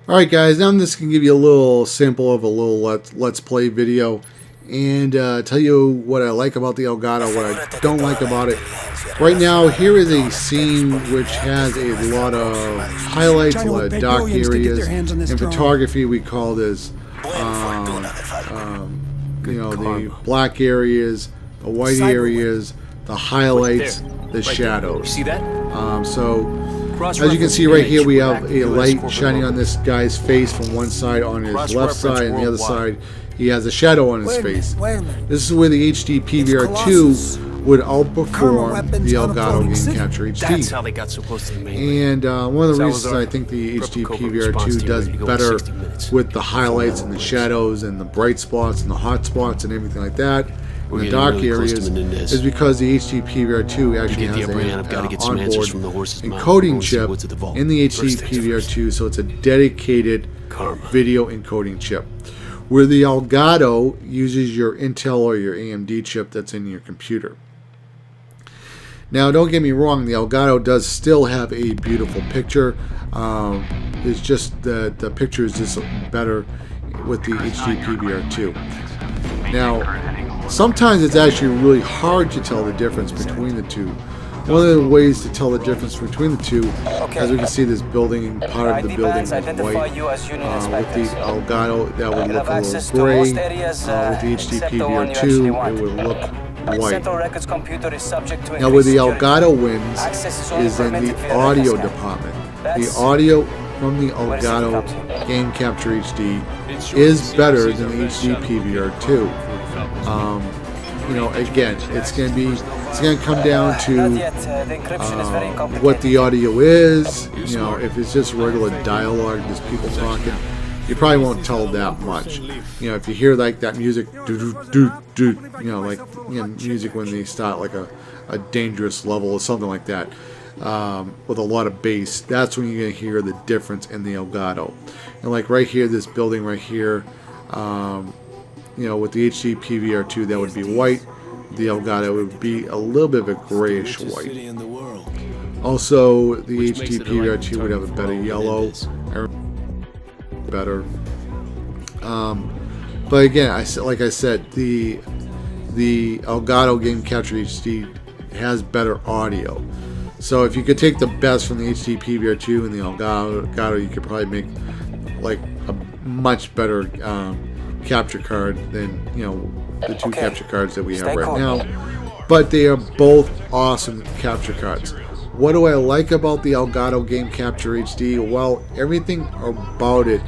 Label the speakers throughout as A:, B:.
A: Alright guys, now I'm just going to give you a little sample of a little let's play video and tell you what I like about the Elgato, what I don't like about it. Right now, here is a scene which has a lot of highlights, a lot of dark areas. In photography, we call this, the black areas, the white areas, the highlights, the shadows.
B: See that?
A: As you can see right here, we have a light shining on this guy's face from one side, on his left side, and the other side he has a shadow on his face. This is where the HD PVR2 would outperform the Elgato Game Capture HD.
B: That's how they got so close to the main.
A: And one of the reasons I think the HD PVR2 does better with the highlights and the shadows and the bright spots and the hot spots and everything like that, in the dark areas, is because the HD PVR2 actually has an onboard encoding chip in the HD PVR2, so it's a dedicated video encoding chip. Where the Elgato uses your Intel or your AMD chip that's in your computer. Now, don't get me wrong, the Elgato does still have a beautiful picture. It's just that the picture is just better with the HD PVR2. Now, sometimes it's actually really hard to tell the difference between the two. One of the ways to tell the difference between the two, as we can see this building, part of the building is white. With the Elgato, that would look a little gray. With the HD PVR2, it would look white. Now, where the Elgato wins is in the audio department. The audio from the Elgato Game Capture HD is better than the HD PVR2. Again, it's going to come down to what the audio is. If it's just regular dialogue, just people talking, you probably won't tell that much. If you hear like that music, music when they start like a dangerous level or something like that, with a lot of bass, that's when you're going to hear the difference in the Elgato. And like right here, this building right here, with the HD PVR2, that would be white. The Elgato would be a little bit of a grayish white. Also, the HD PVR2 would have a better yellow, better. But again, like I said, the Elgato Game Capture HD has better audio. So if you could take the best from the HD PVR2 and the Elgato, you could probably make like a much better capture card than the two capture cards that we have right now. But they are both awesome capture cards. What do I like about the Elgato Game Capture HD? Well, everything about it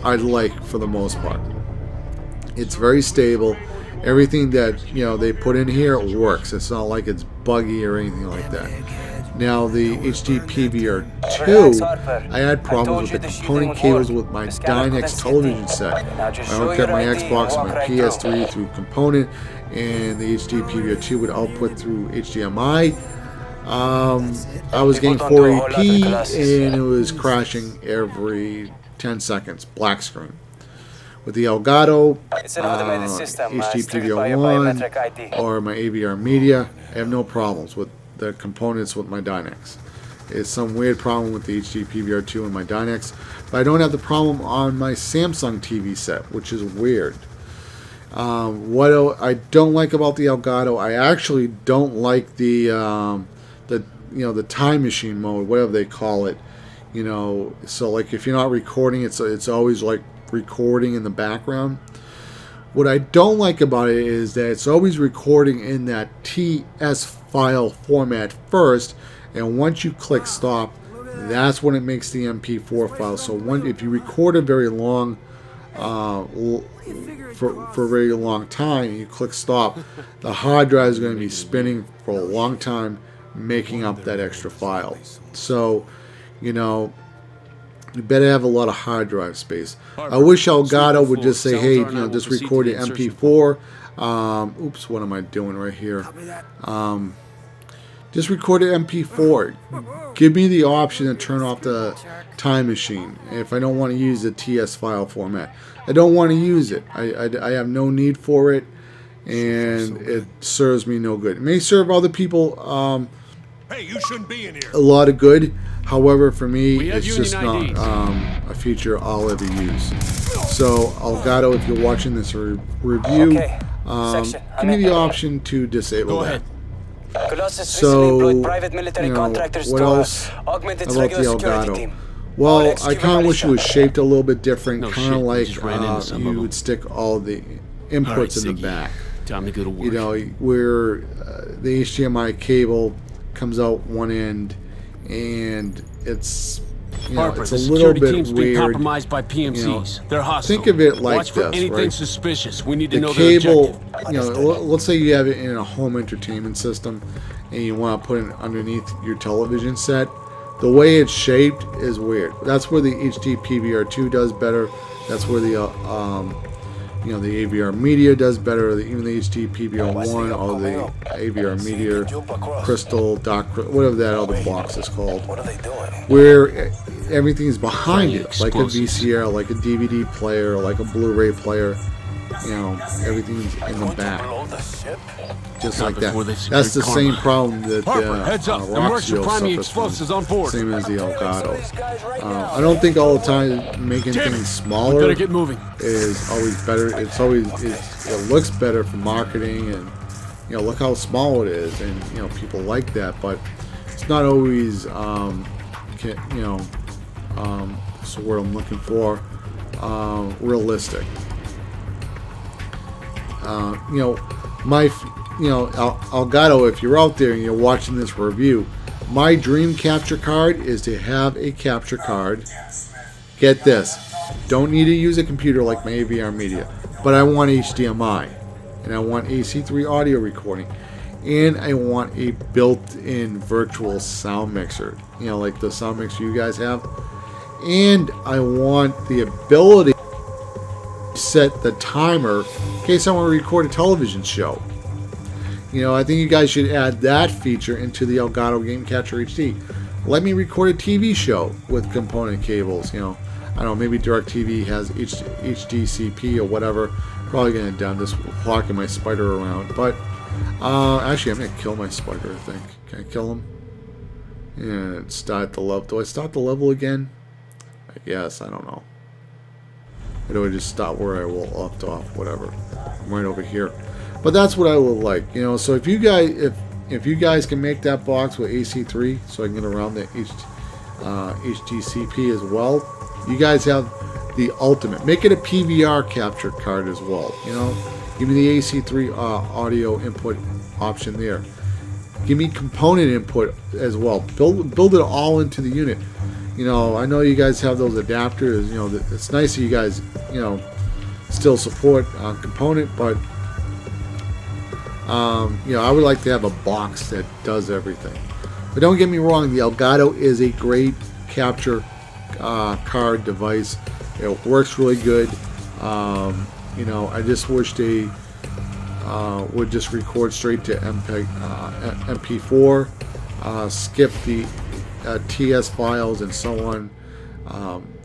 A: I like for the most part. It's very stable. Everything that they put in here works. It's not like it's buggy or anything like that. Now, the HD PVR2, I had problems with the component cables with my Dynex television set. I hooked up my Xbox and my PS3 through component, and the HD PVR2 would output through HDMI. I was getting 480p, and it was crashing every 10 seconds, black screen. With the Elgato, HD PVR1, or my AVR Media, I have no problems with the components with my Dynex. It's some weird problem with the HD PVR2 and my Dynex, but I don't have the problem on my Samsung TV set, which is weird. What I don't like about the Elgato, I actually don't like the time machine mode, whatever they call it. So like if you're not recording, it's always like recording in the background. What I don't like about it is that it's always recording in that TS file format first, and once you click stop, that's when it makes the MP4 file. So if you record a very long, for a very long time, you click stop, the hard drive is going to be spinning for a long time, making up that extra file. So, you better have a lot of hard drive space. I wish Elgato would just say, hey, just record your MP4. Oops, what am I doing right here? Just record an MP4. Give me the option to turn off the time machine if I don't want to use the TS file format. I don't want to use it. I have no need for it, and it serves me no good. It may serve other people
C: hey, you shouldn't be in here.
A: a lot of good. However, for me,
B: We have
A: it's just not
B: union
A: a feature I'll ever use. So Elgato, if you're watching this review,
C: Okay. Section.
A: give me the option to disable
B: Go
A: that.
B: ahead.
C: Colossus
A: So,
C: recently employed private military contractors
A: what
C: to
A: else
C: augment its
A: about the
C: regular security
A: Elgato?
C: team.
A: Well,
C: All
A: I
C: execute
A: kind of wish it was
C: militia.
A: shaped a little bit different,
B: No
A: kind of
B: shit, we
A: like
B: just ran into some of
A: you
B: them.
A: would stick all the
B: All right,
A: inputs in the
B: Siggy.
A: back.
B: Time to go to work.
A: You know, where the HDMI cable comes out one end, and it's
B: Harper,
A: it's
B: the
A: a little
B: security
A: bit
B: team's being
A: weird.
B: compromised by PMCs. They're hostile.
A: Think of it like
B: Watch for
A: this,
B: anything
A: right?
B: suspicious. We need to
A: The
B: know their
A: cable,
B: objective.
A: let's say you have it in a home entertainment system, and you want to put it underneath your television set. The way it's shaped is weird. That's where the HD PVR2 does better. That's where the the AVR Media does better. Even the HD PVR1 or the AVR Media Crystal, whatever that other box is called,
C: What are they doing?
A: where everything's behind it, like a
B: Explosives.
A: VCR, like a DVD player, like a Blu-ray player. Everything's in the back,
C: Blow the ship?
A: just
B: Not
A: like that.
B: before they secured
A: That's the
B: Karma.
A: same problem that
B: Harper, heads up. The mercs are
A: Roxio
B: priming
A: suffers
B: explosives
A: from.
B: on board.
A: Same as the Elgato.
C: These guys right now.
A: I don't think all the time making
B: Damn
A: things
B: it.
A: smaller
B: Better get moving.
A: is always better. It looks better for marketing, and look how small it is, and people like that, but it's not always what's the word I'm looking for, realistic. Elgato, if you're out there and you're watching this review, my dream capture card is to have a capture card. Get this, don't need to use a computer like my AVR Media, but I want HDMI, and I want AC3 audio recording, and I want a built-in virtual sound mixer, like the sound mixer you guys have, and I want the ability to set the timer in case I want to record a television show. I think you guys should add that feature into the Elgato Game Catcher HD. Let me record a TV show with component cables. I don't know, maybe DirecTV has HDCP or whatever. Probably gonna done this walking my spider around. But actually, I'm gonna kill my spider. I think. Can I kill him? And start the level. Do I start the level again? I guess. I don't know. Or do I just stop where I will left off? Whatever. I'm right over here. But that's what I would like, So if you guys can make that box with AC3, so I can get around the HDCP as well, you guys have the ultimate. Make it a PVR capture card as well. Give me the AC3 audio input option there. Give me component input as well. Build it all into the unit. I know you guys have those adapters. It's nice that you guys still support component, but I would like to have a box that does everything. But don't get me wrong, the Elgato is a great capture card device. It works really good. I just wish they would just record straight to MP4, skip the TS files and so on.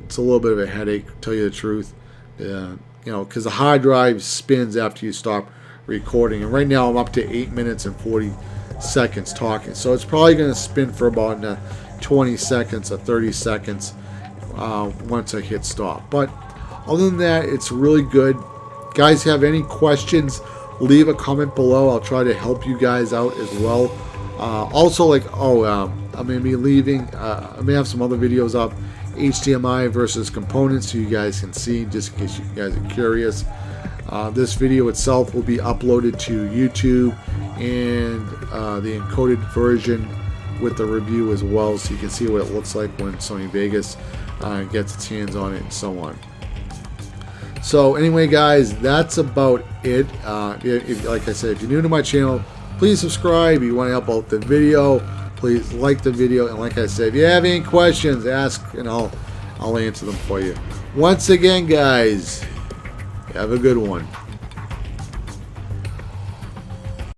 A: It's a little bit of a headache, to tell you the truth. Because the hard drive spins after you stop recording, and right now I'm up to 8 minutes and 40 seconds talking, so it's probably going to spin for about 20 seconds or 30 seconds once I hit stop. But other than that, it's really good. Guys, have any questions, leave a comment below. I'll try to help you guys out as well. Also, I'm going to be leaving, I may have some other videos up, HDMI versus components, so you guys can see, just in case you guys are curious. This video itself will be uploaded to YouTube and the encoded version with the review as well, so you can see what it looks like when Sony Vegas gets its hands on it and so on. So anyway, guys, that's about it. Like I said, if you're new to my channel, please subscribe. If you want to help out the video, please like the video, and like I said, if you have any questions, ask and I'll answer them for you. Once again, guys, have a good one.